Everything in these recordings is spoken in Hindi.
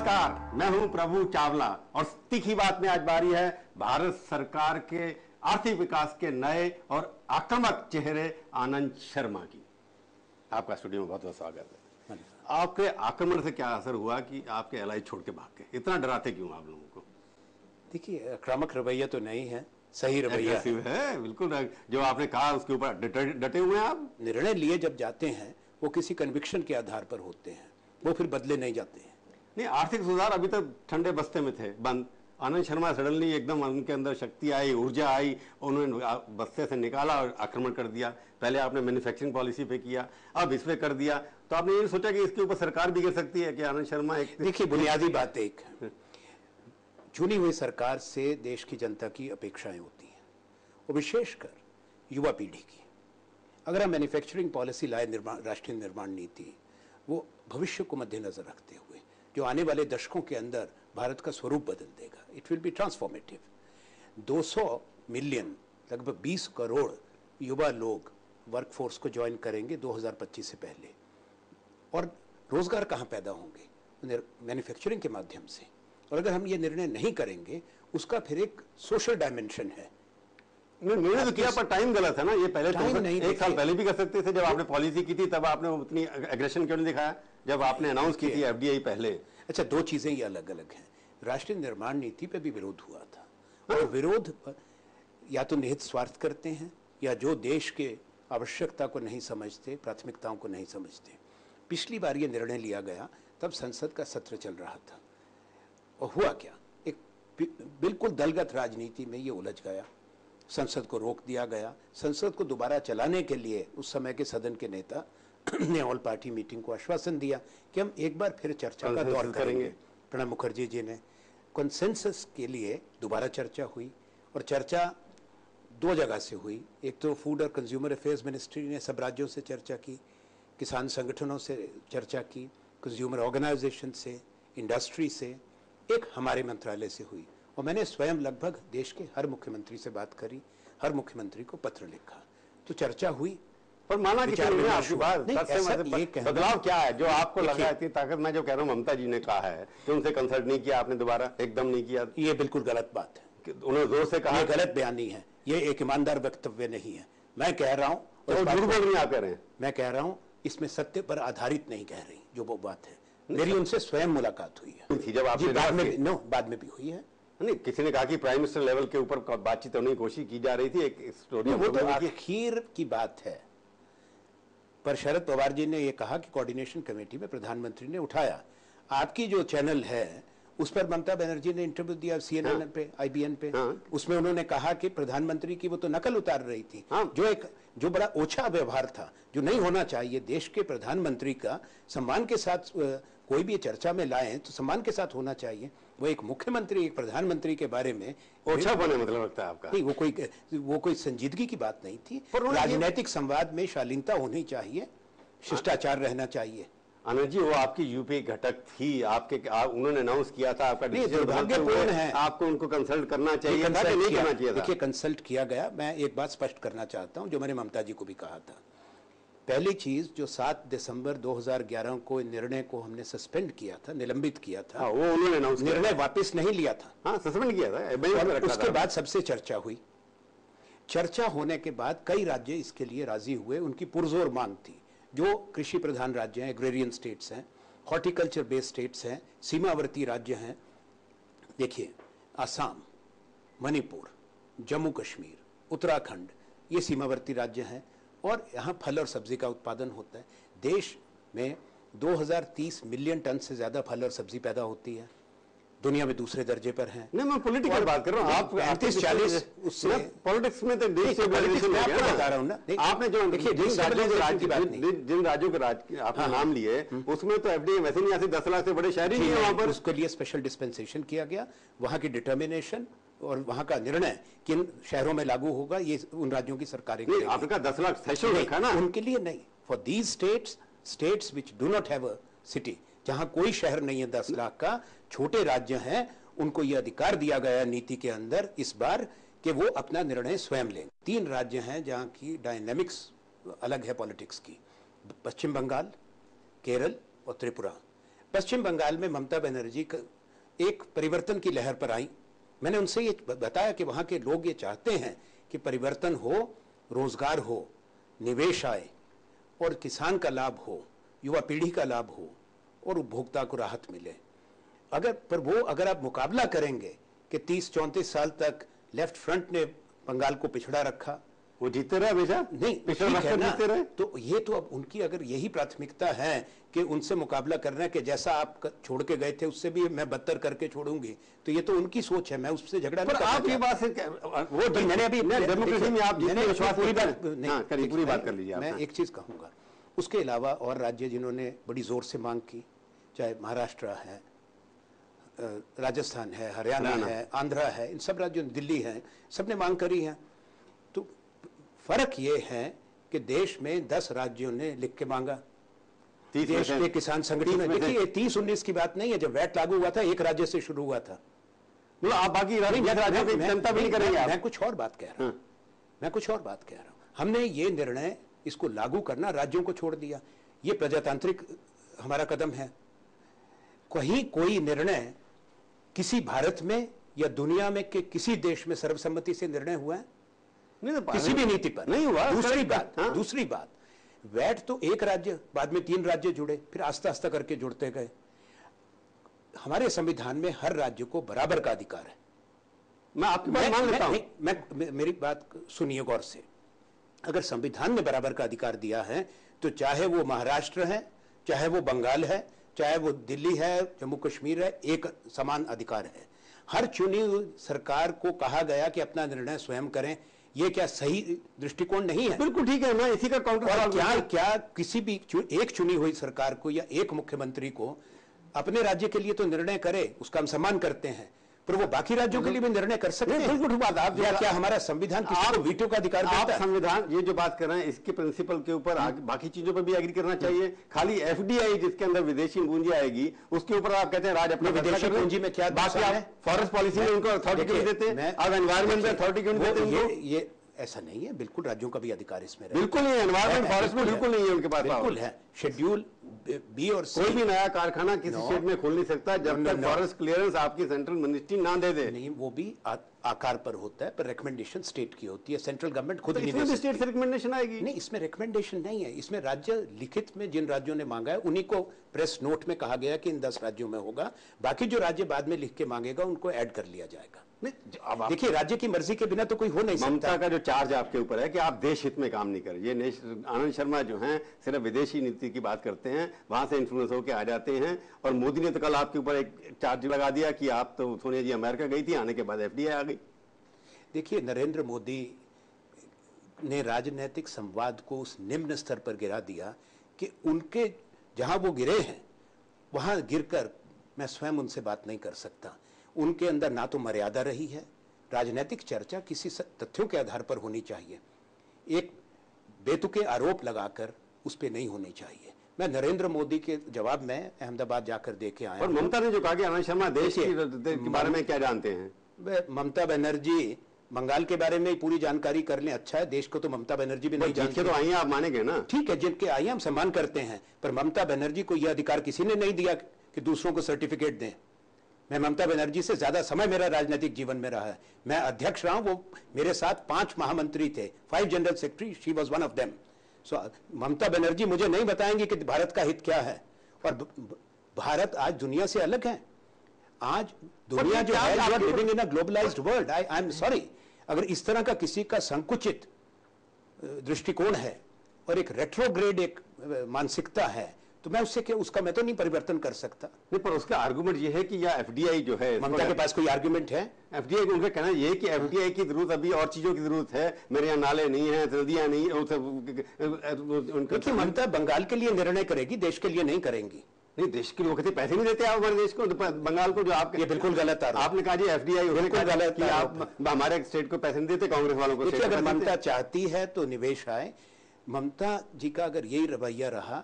नमस्कार, मैं हूं प्रभु चावला और तीखी बात में आज बारी है भारत सरकार के आर्थिक विकास के नए और आक्रामक चेहरे आनंद शर्मा की। आपका स्टूडियो में बहुत बहुत स्वागत है। आपके आक्रमण से क्या असर हुआ कि आपके एलआई छोड़ के भाग गए? इतना डराते क्यों आप लोगों को? देखिए, आक्रामक रवैया तो नहीं है, सही रवैया है। बिल्कुल, जो आपने कहा उसके ऊपर डटे हुए हैं आप। निर्णय लिए जब जाते हैं वो किसी कन्विक्शन के आधार पर होते हैं, वो फिर बदले नहीं जाते हैं। नहीं, आर्थिक सुधार अभी तक ठंडे बस्ते में थे, बंद। आनंद शर्मा सडनली एकदम उनके अंदर शक्ति आई, ऊर्जा आई, उन्होंने बस्ते से निकाला और आक्रमण कर दिया। पहले आपने मैन्युफैक्चरिंग पॉलिसी पे किया, अब इस पे कर दिया, तो आपने ये सोचा कि इसके ऊपर सरकार भी गिर सकती है कि आनंद शर्मा एक। देखिए, बुनियादी बात एक चुनी हुई सरकार से देश की जनता की अपेक्षाएं होती हैं, और विशेषकर युवा पीढ़ी की। अगर हम मैन्युफैक्चरिंग पॉलिसी लाए, राष्ट्रीय निर्माण नीति, वो भविष्य को मद्देनजर रखते हुए जो आने वाले दशकों के अंदर भारत का स्वरूप बदल देगा, it will be transformative. 200 million, लगभग 20 करोड़ युवा लोग वर्कफोर्स को ज्वाइन करेंगे 2025 से पहले, और रोजगार कहाँ पैदा होंगे? मैन्युफैक्चरिंग के माध्यम से। और अगर हम ये निर्णय नहीं करेंगे, उसका फिर एक सोशल डायमेंशन है। निर्णय तो किया, पर टाइम गलत है ना। ये पहले तो एक साल पहले भी कर सकते थे। जब आपने पॉलिसी की थी तब आपने उतनी एग्रेशन क्यों नहीं दिखाया जब आपने अनाउंस की थी एफडीआई पहले? अच्छा, दो चीजें ये अलग अलग हैं। राष्ट्रीय निर्माण नीति पे भी विरोध हुआ था, और विरोध या तो निहित स्वार्थ करते हैं या जो देश के आवश्यकता को नहीं समझते, प्राथमिकताओं को नहीं समझते। पिछली बार ये निर्णय लिया गया तब संसद का सत्र चल रहा था, और हुआ क्या, एक बिल्कुल दलगत राजनीति में ये उलझ गया। संसद को रोक दिया गया। संसद को दोबारा चलाने के लिए उस समय के सदन के नेता ने ऑल पार्टी मीटिंग को आश्वासन दिया कि हम एक बार फिर चर्चा का दौर करेंगे। प्रणब मुखर्जी जी ने कंसेंसस के लिए दोबारा चर्चा हुई, और चर्चा दो जगह से हुई। एक तो फूड और कंज्यूमर अफेयर्स मिनिस्ट्री ने सब राज्यों से चर्चा की, किसान संगठनों से चर्चा की, कंज्यूमर ऑर्गेनाइजेशन से, इंडस्ट्री से, एक हमारे मंत्रालय से हुई। और मैंने स्वयं लगभग देश के हर मुख्यमंत्री से बात करी, हर मुख्यमंत्री को पत्र लिखा, तो चर्चा हुई। पर माना कि आपकी बात बदलाव क्या है जो आपको लगा इतनी ताकत? मैं जो कह रहा हूँ, ममता जी ने कहा है कि उनसे कंसल्ट नहीं किया आपने, दोबारा एकदम नहीं किया। ये बिल्कुल गलत बात है। उन्होंने जोर से कहा, ये गलत बयानी है, ये एक ईमानदार वक्तव्य नहीं है। मैं कह रहा हूँ, झूठ बोल रही आप कह रहे हैं। मैं कह रहा हूँ, इसमें सत्य पर आधारित नहीं कह रही जो वो बात है। मेरी उनसे स्वयं मुलाकात हुई है, जब आपने बाद में भी हुई है। नहीं, किसी ने कहा कि प्राइम मिनिस्टर लेवल के ऊपर बातचीत होने की कोशिश की जा रही थी, एक स्टोरी। वो तो आखिर की बात है। पर शरद पवार जी ने यह कहा कि कोऑर्डिनेशन कमेटी में प्रधानमंत्री ने उठाया। आपकी जो चैनल है उस पर ममता बनर्जी ने इंटरव्यू दिया, CNN पे, IBN पे। उसमें उन्होंने कहा कि प्रधानमंत्री की वो तो नकल उतार रही थी। जो बड़ा ओछा व्यवहार था, जो नहीं होना चाहिए। देश के प्रधानमंत्री का सम्मान के साथ कोई भी चर्चा में लाएं तो सम्मान के साथ होना चाहिए। वो एक मुख्यमंत्री, एक प्रधानमंत्री के बारे में ओछा होने मतलब लगता है आपका? नहीं, वो कोई संजीदगी की बात नहीं थी। राजनीतिक संवाद में शालीनता होनी चाहिए, शिष्टाचार रहना चाहिए। आनंद जी, वो आपकी यूपी घटक थी, उन्होंने अनाउंस किया था, आपका दुर्भाग्यपूर्ण है। आपको उनको कंसल्ट करना चाहिए, नहीं करना चाहिए था। देखिए, कंसल्ट किया गया। मैं एक बात स्पष्ट करना चाहता हूं जो मैंने ममता जी को भी कहा था। पहली चीज, जो 7 दिसंबर 2011 को निर्णय को हमने सस्पेंड किया था, निलंबित किया था, वो उन्होंने अनाउंस किया, निर्णय वापस नहीं लिया था। हाँ, सस्पेंड किया था। उसके बाद सबसे चर्चा हुई। चर्चा होने के बाद कई राज्य इसके लिए राजी हुए। उनकी पुरजोर मांग थी। जो कृषि प्रधान राज्य हैं, एग्रेरियन स्टेट्स हैं, हॉर्टिकल्चर बेस्ड स्टेट्स हैं, सीमावर्ती राज्य हैं। देखिए, आसाम, मणिपुर, जम्मू कश्मीर, उत्तराखंड, ये सीमावर्ती राज्य हैं, और यहाँ फल और सब्जी का उत्पादन होता है। देश में 2030 मिलियन टन से ज्यादा फल और सब्जी पैदा होती है, दुनिया में दूसरे दर्जे पर हैं। नहीं, मैं पॉलिटिकल बात कर रहा हूँ। आप 35-40 उससे पॉलिटिक्स में तो देश से बता रहा हूँ ना। आपने जो देखिए, जिन राज्यों के आपने नाम लिए, उसमें तो एफडीआई वैसे नहीं आती। 10 लाख से बड़े शहरी नहीं है वहां पर। उसके लिए स्पेशल डिस्पेंसेशन किया गया। वहां की डिटर्मिनेशन और वहां का निर्णय किन शहरों में लागू होगा, ये उन राज्यों की सरकारें। आपने कहा 10 लाख थ्रेशोल्ड रखा ना, उनके लिए नहीं। For these states which do not have a city, जहां कोई शहर नहीं है 10 लाख का, छोटे राज्य हैं, उनको यह अधिकार दिया गया नीति के अंदर इस बार कि वो अपना निर्णय स्वयं लें। 3 राज्य हैं जहां की डायनेमिक्स अलग है पॉलिटिक्स की, पश्चिम बंगाल, केरल और त्रिपुरा। पश्चिम बंगाल में ममता बनर्जी एक परिवर्तन की लहर पर आई। मैंने उनसे ये बताया कि वहां के लोग ये चाहते हैं कि परिवर्तन हो, रोजगार हो, निवेश आए और किसान का लाभ हो, युवा पीढ़ी का लाभ हो और उपभोक्ता को राहत मिले। अगर आप मुकाबला करेंगे कि 30-34 साल तक लेफ्ट फ्रंट ने बंगाल को पिछड़ा रखा, वो जीतते रहे हमेशा, नहीं ठीक है ना, तो ये तो अब उनकी अगर यही प्राथमिकता है कि उनसे मुकाबला करना है कि जैसा आप छोड़ के गए थे उससे भी मैं बदतर करके छोड़ूंगी, तो ये तो उनकी सोच है, मैं उससे झगड़ा नहीं आप ये बात वो तो मैंने अभी डेमोक्रेसी में आप मैंने विश्वास पूरी बात कर लीजिए। मैं एक चीज कहूंगा, उसके अलावा और राज्य जिन्होंने बड़ी जोर से मांग की, चाहे महाराष्ट्र है, राजस्थान है, हरियाणा है, आंध्रा है, इन सब राज्यों, दिल्ली है, सबने मांग करी है। तो फर्क ये है कि देश में 10 राज्यों ने लिख के मांगा, देश के किसान संगठन। देखिए 30-19 की बात नहीं है, जब वैट लागू हुआ था एक राज्य से शुरू हुआ था। आप बाकी राज्यों की जनता भी नहीं करेंगे। मैं कुछ और बात कह रहा हूं, मैं कुछ और बात कह रहा हूं। हमने ये निर्णय इसको लागू करना राज्यों को छोड़ दिया, ये प्रजातांत्रिक हमारा कदम है। कहीं कोई निर्णय किसी भारत में या दुनिया में के किसी देश में सर्वसम्मति से निर्णय हुआ है? नहीं, किसी भी नीति पर नहीं हुआ। दूसरी बात, वैट तो एक राज्य, बाद में 3 राज्य जुड़े, फिर आस्ता आस्ता करके जुड़ते गए। हमारे संविधान में हर राज्य को बराबर का अधिकार है। मैं आपकी बात मान लेता हूं। मेरी बात सुनिए गौर से। अगर संविधान ने बराबर का अधिकार दिया है तो चाहे वो महाराष्ट्र है, चाहे वो बंगाल है, चाहे वो दिल्ली है, जम्मू कश्मीर है, एक समान अधिकार है। हर चुनी सरकार को कहा गया कि अपना निर्णय स्वयं करें। ये क्या सही दृष्टिकोण नहीं है? बिल्कुल ठीक है, मैं इसी का काउंटर। और क्या किसी भी एक चुनी हुई सरकार को या एक मुख्यमंत्री को अपने राज्य के लिए तो निर्णय करे, उसका हम सम्मान करते हैं, पर वो बाकी राज्यों के लिए भी निर्णय कर सकते हैं। बिल्कुल बात आप क्या हमारा संविधान किसी को वीटो का अधिकार देता है? संविधान ये जो बात कर रहे हैं इसके प्रिंसिपल के ऊपर बाकी चीजों पर भी एग्री करना चाहिए। खाली एफडीआई जिसके अंदर विदेशी पूंजी आएगी उसके ऊपर आप कहते हैं राज अपने विदेशी पूंजी में क्या बाकी आप फॉरेस्ट पॉलिसी में उनको अथॉरिटी क्यों देते हैं? अब एनवायरमेंट में अथॉरिटी क्यों देते हैं? ये ऐसा नहीं है, बिल्कुल राज्यों का भी अधिकार इसमें है। बिल्कुल नहीं, एनवायरमेंट फॉरेस्ट में बिल्कुल नहीं है उनके पास। बिल्कुल है, शेड्यूल बी और सी। कोई भी नया कारखाना किसी स्टेट में खोल नहीं सकता जब तक फॉरेस्ट क्लियरेंस आपकी सेंट्रल मिनिस्ट्री ना दे दे। नहीं, वो भी आकार पर होता है, पर रिकमेंडेशन स्टेट की होती है, सेंट्रल गवर्नमेंट खुद नहीं दे सकती। स्टेट से रिकमेंडेशन आएगी? नहीं, इसमें रिकमेंडेशन नहीं है, इसमें राज्य लिखित में जिन राज्यों ने मांगा है उन्हीं को प्रेस नोट में कहा गया कि इन 10 राज्यों में होगा, बाकी जो राज्य बाद में लिख के मांगेगा उनको ऐड कर लिया जाएगा। देखिए, राज्य की मर्जी के बिना तो कोई हो नहीं सकता। ममता का जो चार्ज आपके ऊपर है कि आप देश हित में काम नहीं करें, ये आनंद शर्मा जो हैं सिर्फ विदेशी नीति की बात करते हैं, वहां से इन्फ्लुएंस होकर आ जाते हैं। और मोदी ने तो कल आपके ऊपर एक चार्ज लगा दिया कि आप तो सोनिया जी अमेरिका गई थी, आने के बाद एफडीआई आ गई। देखिए, नरेंद्र मोदी ने राजनीतिक संवाद को उस निम्न स्तर पर गिरा दिया कि उनके जहां वो गिरे हैं वहां गिरकर मैं स्वयं उनसे बात नहीं कर सकता। उनके अंदर ना तो मर्यादा रही है, राजनीतिक चर्चा किसी तथ्यों के आधार पर होनी चाहिए, एक बेतुके आरोप लगाकर उस पर नहीं होनी चाहिए। मैं नरेंद्र मोदी के जवाब में अहमदाबाद जाकर दे के आया। और ममता ने जो कहा कि आनंद शर्मा देश के बारे में क्या जानते हैं? ममता बनर्जी बंगाल के बारे में पूरी जानकारी कर लें, अच्छा है। देश को तो ममता बनर्जी भी नहीं जानती। तो आई हैं, आप मानेंगे ना? ठीक है, जिनके आई हम सम्मान करते हैं, पर ममता बनर्जी को यह अधिकार किसी ने नहीं दिया कि दूसरों को सर्टिफिकेट दें। मैं ममता बनर्जी से ज्यादा समय मेरा राजनीतिक जीवन में रहा है। मैं अध्यक्ष रहा हूं, वो मेरे साथ 5 महामंत्री थे, 5 general secretary, she was one of them. So Mamata Banerjee मुझे नहीं बताएंगे कि भारत का हित क्या है। और भारत आज दुनिया से अलग है। आज दुनिया जो है, you are living in a globalised world. I am sorry, अगर इस तरह का किसी का संकुचित दृष्टिकोण है और एक रेट्रोग्रेड एक मानसिकता है, तो मैं उससे क्या, उसका मैं तो नहीं परिवर्तन कर सकता। नहीं, पर उसका आर्गुमेंट ये है कि या एफडीआई जो है, ममता के पास कोई आर्गुमेंट है? एफडीआई को उनका कहना ये है कि एफडीआई की जरूरत अभी और चीजों की जरूरत है, मेरे यहाँ नाले नहीं है, नदियां नहीं है। देखिए, ममता बंगाल के लिए निर्णय करेगी, देश के लिए नहीं करेंगी। नहीं, देश के लोग कहते पैसे नहीं देते आप हमारे देश को, बंगाल को, जो आप ये बिल्कुल गलत आरोप। आपने कहा जी एफडीआई बिल्कुल गलत कि आप हमारे स्टेट को पैसे नहीं देते, कांग्रेस वालों को। देखिए, अगर ममता चाहती है तो निवेश आए। ममता जी का अगर यही रवैया रहा,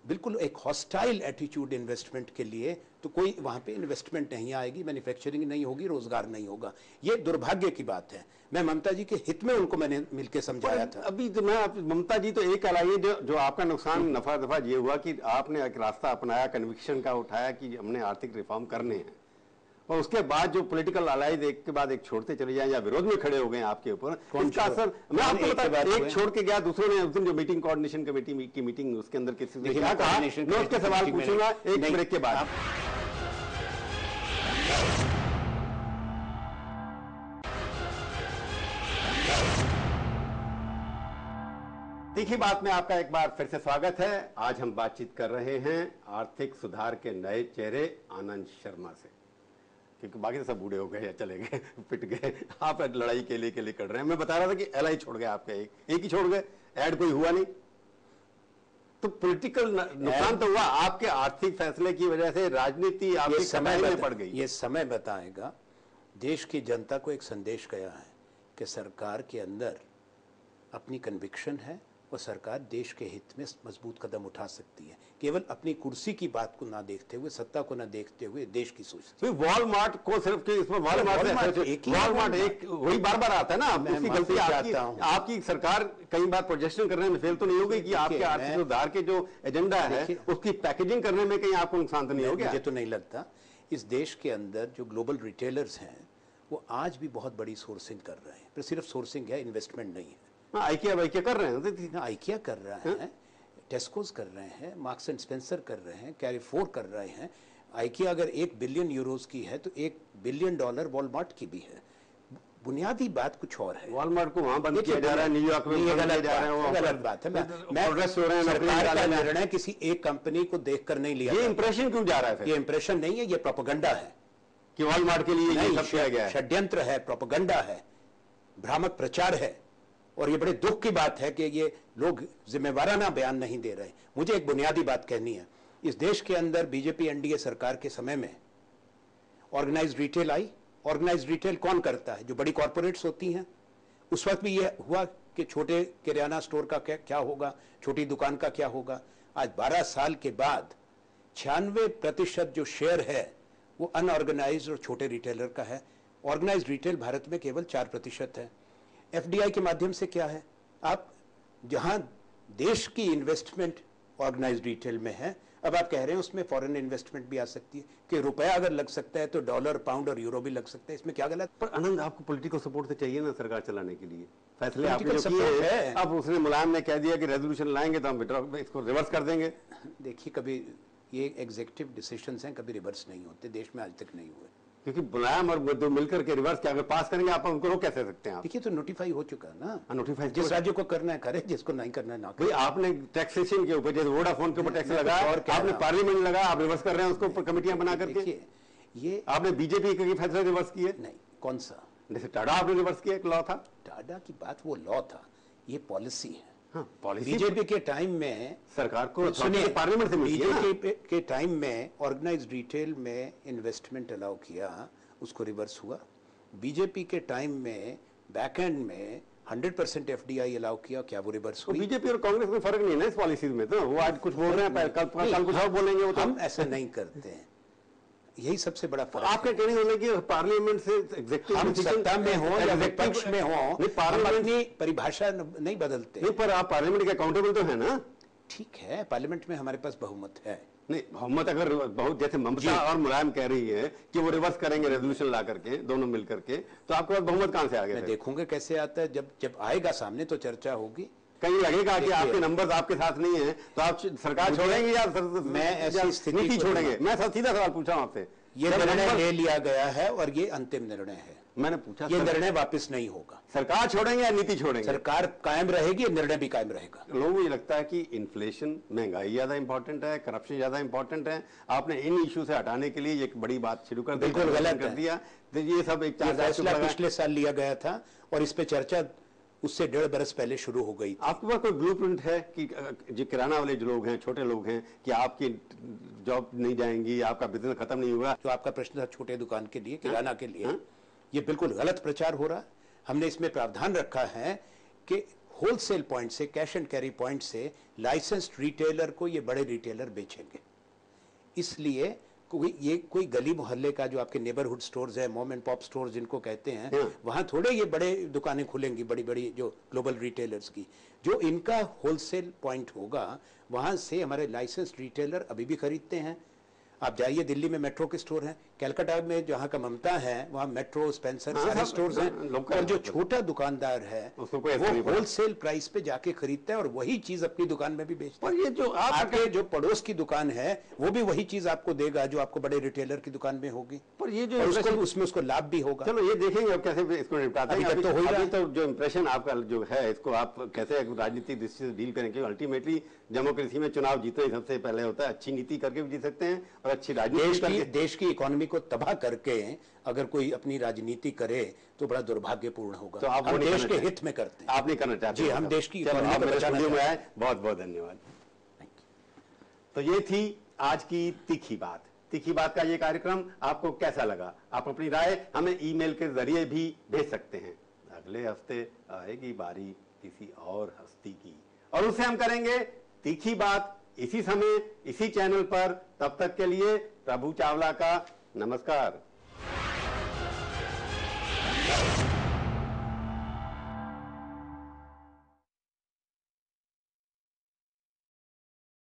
बिल्कुल एक हॉस्टाइल एटीट्यूड इन्वेस्टमेंट के लिए, तो कोई वहाँ पे इन्वेस्टमेंट नहीं आएगी, मैन्युफैक्चरिंग नहीं होगी, रोजगार नहीं होगा। ये दुर्भाग्य की बात है। मैं ममता जी के हित में उनको मैंने मिलकर समझाया था। अभी तो मैं ममता जी तो एक कहलाइए, जो आपका नुकसान नफा दफा ये हुआ कि आपने एक रास्ता अपनाया, कन्विक्शन का उठाया कि हमने आर्थिक रिफॉर्म करने हैं, और उसके बाद जो पॉलिटिकल अलाइज एक के बाद एक छोड़ते चले जाए या विरोध में खड़े हो गए आपके ऊपर, इसका असर मैं आपको बता, एक छोड़ के गया, दूसरों ने उस दिन जो मीटिंग कोऑर्डिनेशन कमेटी की मीटिंग, उसके अंदर किसी ने क्या कहा, मैं उसके सवाल पूछूंगा एक ब्रेक के बाद। तीखी बात में आपका एक बार फिर से स्वागत है। आज हम बातचीत कर रहे हैं आर्थिक सुधार के नए चेहरे आनंद शर्मा से, क्योंकि बाकी तो सब बूढ़े हो गए या चले गए, पिट गए, आप लड़ाई के लिए कर रहे हैं। मैं बता रहा था कि एलआई छोड़ गए, आपके एक ही छोड़ गए, ऐड कोई हुआ नहीं, तो पॉलिटिकल नुकसान तो हुआ, आपके आर्थिक फैसले की वजह से राजनीति आपके समय में पड़ गई। ये समय बताएगा। देश की जनता को एक संदेश गया है कि सरकार के अंदर अपनी कन्विक्शन है और सरकार देश के हित में मजबूत कदम उठा सकती है, केवल अपनी कुर्सी की बात को ना देखते हुए, सत्ता को ना देखते हुए देश की सोचती है। वॉलमार्ट को सिर्फ कि इसमें वॉलमार्ट एक वही बार बार आता है ना, उसकी गलती आपकी सरकार कई बार प्रोजेक्शन करने में फेल तो नहीं हो गई कि आपके आर्थिक सुधार के जो एजेंडा है उसकी पैकेजिंग करने में कहीं आपको नुकसान तो नहीं हो गया? मुझे तो नहीं लगता। इस देश के अंदर जो ग्लोबल रिटेलर्स हैं वो आज भी बहुत बड़ी सोर्सिंग कर रहे हैं, पर सिर्फ सोर्सिंग है, इन्वेस्टमेंट नहीं है। आइकिया कर रहे हैं, आइकिया कर रहा है, टेस्कोस कर रहे हैं, मार्क्स एंड स्पेंसर कर रहे हैं, कैरीफोर कर रहे हैं। आइकिया अगर 1 बिलियन यूरोस की है तो $1 बिलियन वॉलमार्ट की भी है। बुनियादी बात कुछ और है। वॉलमार्ट को वहां बंद किया जा रहा है, न्यूयॉर्क में गलत बात है। मैं सरकार का निर्णय किसी एक कंपनी को देखकर नहीं लिया। ये इंप्रेशन क्यों जा रहा है? ये इंप्रेशन नहीं है, ये प्रोपेगेंडा है कि वॉलमार्ट के लिए ये सब किया गया है। षड्यंत्र है, प्रोपेगेंडा है, भ्रामक प्रचार है। और ये बड़े दुख की बात है कि ये लोग जिम्मेवाराना बयान नहीं दे रहे। मुझे एक बुनियादी बात कहनी है। इस देश के अंदर बीजेपी एनडीए सरकार के समय में ऑर्गेनाइज्ड रिटेल आई। ऑर्गेनाइज्ड रिटेल कौन करता है? जो बड़ी कॉर्पोरेट्स होती हैं। उस वक्त भी ये हुआ कि छोटे किराना स्टोर का क्या होगा, छोटी दुकान का क्या होगा। आज 12 साल के बाद 96% जो शेयर है वो अनऑर्गेनाइज्ड और छोटे रिटेलर का है। ऑर्गेनाइज्ड रिटेल भारत में केवल 4% है। एफडीआई के माध्यम से क्या है, आप जहां देश की इन्वेस्टमेंट ऑर्गेनाइज्ड रिटेल में है, अब आप कह रहे हैं उसमें फॉरेन इन्वेस्टमेंट भी आ सकती है कि रुपया अगर लग सकता है तो डॉलर, पाउंड और यूरो भी लग सकता है। इसमें क्या गलत? पर आनंद, आपको पॉलिटिकल सपोर्ट तो चाहिए ना सरकार चलाने के लिए। फैसले आपने जो किए हैं, अब उसने मुलायम ने कह दिया कि रेजोल्यूशन लाएंगे तो हम इसको रिवर्स कर देंगे। देखिए, कभी ये एग्जीक्यूटिव डिसीजंस हैं, कभी रिवर्स नहीं होते, देश में आज तक नहीं हुए। क्योंकि मुलायम और दो मिलकर के रिवर्स क्या अगर पास करेंगे, आप उनको रोक कैसे सकते हैं? देखिए, तो नोटिफाई हो चुका है ना। नोटिफाई जिस राज्य को करना है करे, जिसको नहीं करना है ना करे। आपने टैक्सेशन के ऊपर, जैसे वोडाफोन के ऊपर टैक्स लगाया, आपने पार्लियामेंट लगा, आप रिवर्स कर रहे हैं उसको कमेटियां बना करके। ये आपने बीजेपी के फैसले रिवर्स किए? नहीं। कौन सा? जैसे टाडा आपने रिवर्स किया, एक लॉ था। टाडा की बात वो लॉ था, ये पॉलिसी है। पॉलिसी बीजेपी के टाइम में सरकार को सुनिए, पार्लियामेंट से बीजेपी के टाइम में ऑर्गेनाइज्ड रिटेल में इन्वेस्टमेंट अलाउ किया, उसको रिवर्स हुआ। बीजेपी के टाइम में बैकएंड में 100% एफडीआई अलाउ किया, क्या वो रिवर्स हुई? बीजेपी और कांग्रेस में फर्क नहीं है ना इस पॉलिसी में। तो वो आज कुछ बोल रहे हैं, कल कुछ और बोलेंगे। वो तो हम ऐसा नहीं करते हैं, यही सबसे बड़ा फर्क। आपके कहने वाले कि पार्लियामेंट से एग्जीक्यूटिव, हम सत्ता में हो या विपक्ष में हो, पार्लियामेंट की परिभाषा नहीं बदलते। नहीं, पर आप पार्लियामेंट के अकाउंटेबल तो है ना। ठीक है, पार्लियामेंट में हमारे पास बहुमत है। नहीं, बहुमत अगर बहुत, जैसे ममता और मुलायम कह रही है कि वो रिवर्स करेंगे रेजोल्यूशन ला करके, दोनों मिल करके, तो आपके पास बहुमत कहां से आ गया? मैं देखूंगा कैसे आता है, जब आएगा सामने तो चर्चा होगी। कहीं लगेगा कि आपके नंबर्स आपके साथ नहीं है तो आप सरकार छोड़ेंगे या मैं ऐसी स्थिति नीति छोड़ेंगे? मैं सीधा सवाल पूछा हूं आपसे। ये निर्णय ले लिया गया है और ये अंतिम निर्णय है। मैंने पूछा, ये निर्णय वापस नहीं होगा। सरकार छोड़ेंगे या नीति छोड़ेंगे? सरकार कायम रहेगी, निर्णय भी कायम रहेगा। लोगों को ये लगता है कि इन्फ्लेशन, महंगाई ज्यादा इंपॉर्टेंट है, करप्शन ज्यादा इंपॉर्टेंट है। आपने इन इश्यू से हटाने के लिए एक बड़ी बात शुरू कर दी, बिल्कुल गलत कर दिया। तो ये सब एक फैसला पिछले साल लिया गया था और इस पे चर्चा उससे 1.5 बरस पहले शुरू हो गई। आपके पास कोई ब्लूप्रिंट है कि जो किराना वाले जो लोग हैं, छोटे लोग हैं, कि आपकी जॉब नहीं जाएंगी, आपका बिजनेस खत्म नहीं होगा? जो आपका प्रश्न था छोटे दुकान के लिए, किराना के लिए, ये बिल्कुल गलत प्रचार हो रहा है। हमने इसमें प्रावधान रखा है कि होलसेल पॉइंट से, कैश एंड कैरी पॉइंट से लाइसेंस्ड रिटेलर को ये बड़े रिटेलर बेचेंगे। इसलिए कोई गली मोहल्ले का जो आपके नेबरहुड स्टोर्स है, मॉम एंड पॉप स्टोर्स जिनको कहते हैं, वहां थोड़े ये बड़े दुकानें खुलेंगी, बड़ी बड़ी जो ग्लोबल रिटेलर्स की। जो इनका होलसेल पॉइंट होगा वहां से हमारे लाइसेंस्ड रिटेलर अभी भी खरीदते हैं। आप जाइए, दिल्ली में मेट्रो के स्टोर हैं, कलकत्ता में जहाँ का ममता है वहाँ मेट्रो, स्पेंसर सारे स्टोर्स हैं। और जो छोटा दुकानदार है वो होलसेल प्राइस पे जाके खरीदता है और वही चीज अपनी दुकान में भी बेचता है। ये जो आपके जो पड़ोस की दुकान है वो भी वही चीज आपको देगा जो आपको बड़े रिटेलर की दुकान में होगी, पर ये जो उसमें उसको लाभ भी होगा। चलो ये देखेंगे अब कैसे इसको निपटाते हैं। अभी तो हो रहा है। तो जो इंप्रेशन आपका जो है इसको आप कैसे राजनीतिक दृष्टि से डील करेंगे? अल्टीमेटली डेमोक्रेसी में चुनाव जीतना ही सबसे पहले होता है। अच्छी नीति करके भी जीत सकते हैं और अच्छी राजनीति देश की इकोनॉमी को तबाह करके अगर कोई अपनी राजनीति करे तो बड़ा दुर्भाग्यपूर्ण होगा। तो आप हम देश के हित में करते हैं। आप नहीं करना चाहते? जी, हम देश की इकोनॉमी को बचाना चाहते हैं। बहुत बहुत धन्यवाद। तो ये थी आज की तीखी बात। तीखी बात का ये कार्यक्रम आपको कैसा लगा? आप अपनी राय हमें ईमेल के जरिए भी भेज सकते हैं। अगले हफ्ते आएगी बारी किसी और हस्ती की और उसे हम करेंगे तीखी बात इसी समय इसी चैनल पर। तब तक के लिए प्रभु चावला का नमस्कार।